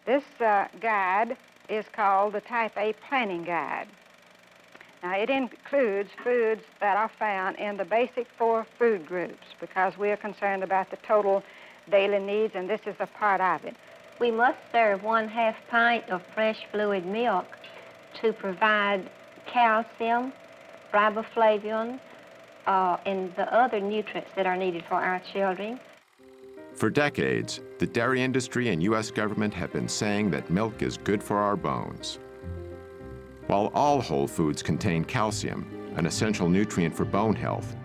This guide is called the Type A Planning Guide. Now, it includes foods that are found in the basic 4 food groups because we are concerned about the total daily needs, and this is a part of it. We must serve 1/2 pint of fresh fluid milk to provide calcium, riboflavin, and the other nutrients that are needed for our children. For decades, the dairy industry and U.S. government have been saying that milk is good for our bones. While all whole foods contain calcium, an essential nutrient for bone health,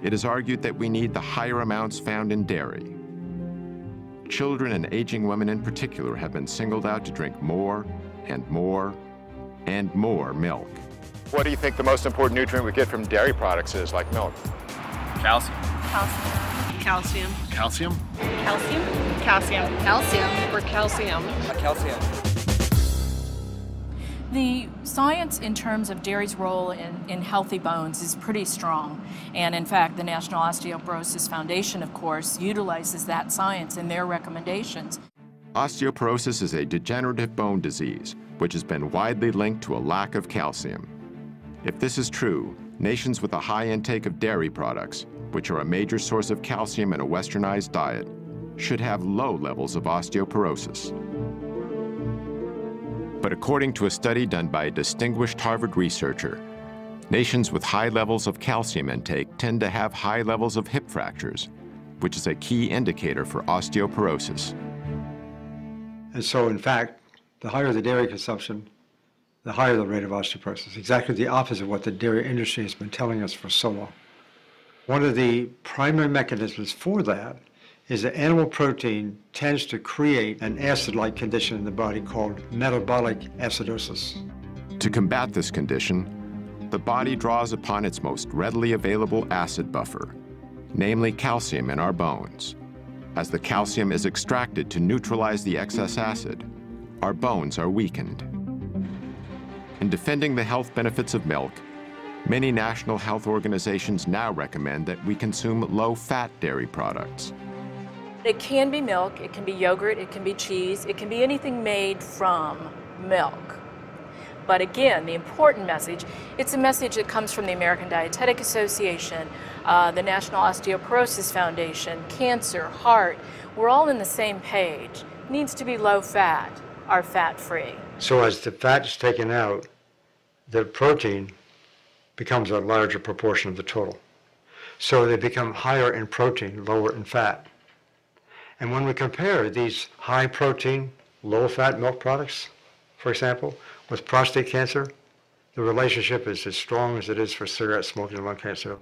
it is argued that we need the higher amounts found in dairy. Children and aging women in particular have been singled out to drink more and more and more milk. What do you think the most important nutrient we get from dairy products is, like milk? Calcium. Calcium. Calcium. Calcium. Calcium. Calcium. Or calcium. Calcium. The science in terms of dairy's role in healthy bones is pretty strong. And in fact, the National Osteoporosis Foundation, of course, utilizes that science in their recommendations. Osteoporosis is a degenerative bone disease, which has been widely linked to a lack of calcium. If this is true, nations with a high intake of dairy products, which are a major source of calcium in a westernized diet, should have low levels of osteoporosis. But according to a study done by a distinguished Harvard researcher, nations with high levels of calcium intake tend to have high levels of hip fractures, which is a key indicator for osteoporosis. And so, in fact, the higher the dairy consumption, the higher the rate of osteoporosis. Exactly the opposite of what the dairy industry has been telling us for so long. One of the primary mechanisms for that is that animal protein tends to create an acid-like condition in the body called metabolic acidosis. To combat this condition, the body draws upon its most readily available acid buffer, namely calcium in our bones. As the calcium is extracted to neutralize the excess acid, our bones are weakened. In defending the health benefits of milk, many national health organizations now recommend that we consume low-fat dairy products. It can be milk, it can be yogurt, it can be cheese, it can be anything made from milk. But again, the important message, it's a message that comes from the American Dietetic Association, the National Osteoporosis Foundation, cancer, heart. We're all in the same page. It needs to be low-fat or fat-free. So as the fat is taken out, the protein becomes a larger proportion of the total. So they become higher in protein, lower in fat. And when we compare these high protein, low fat milk products, for example, with prostate cancer, the relationship is as strong as it is for cigarette smoking and lung cancer.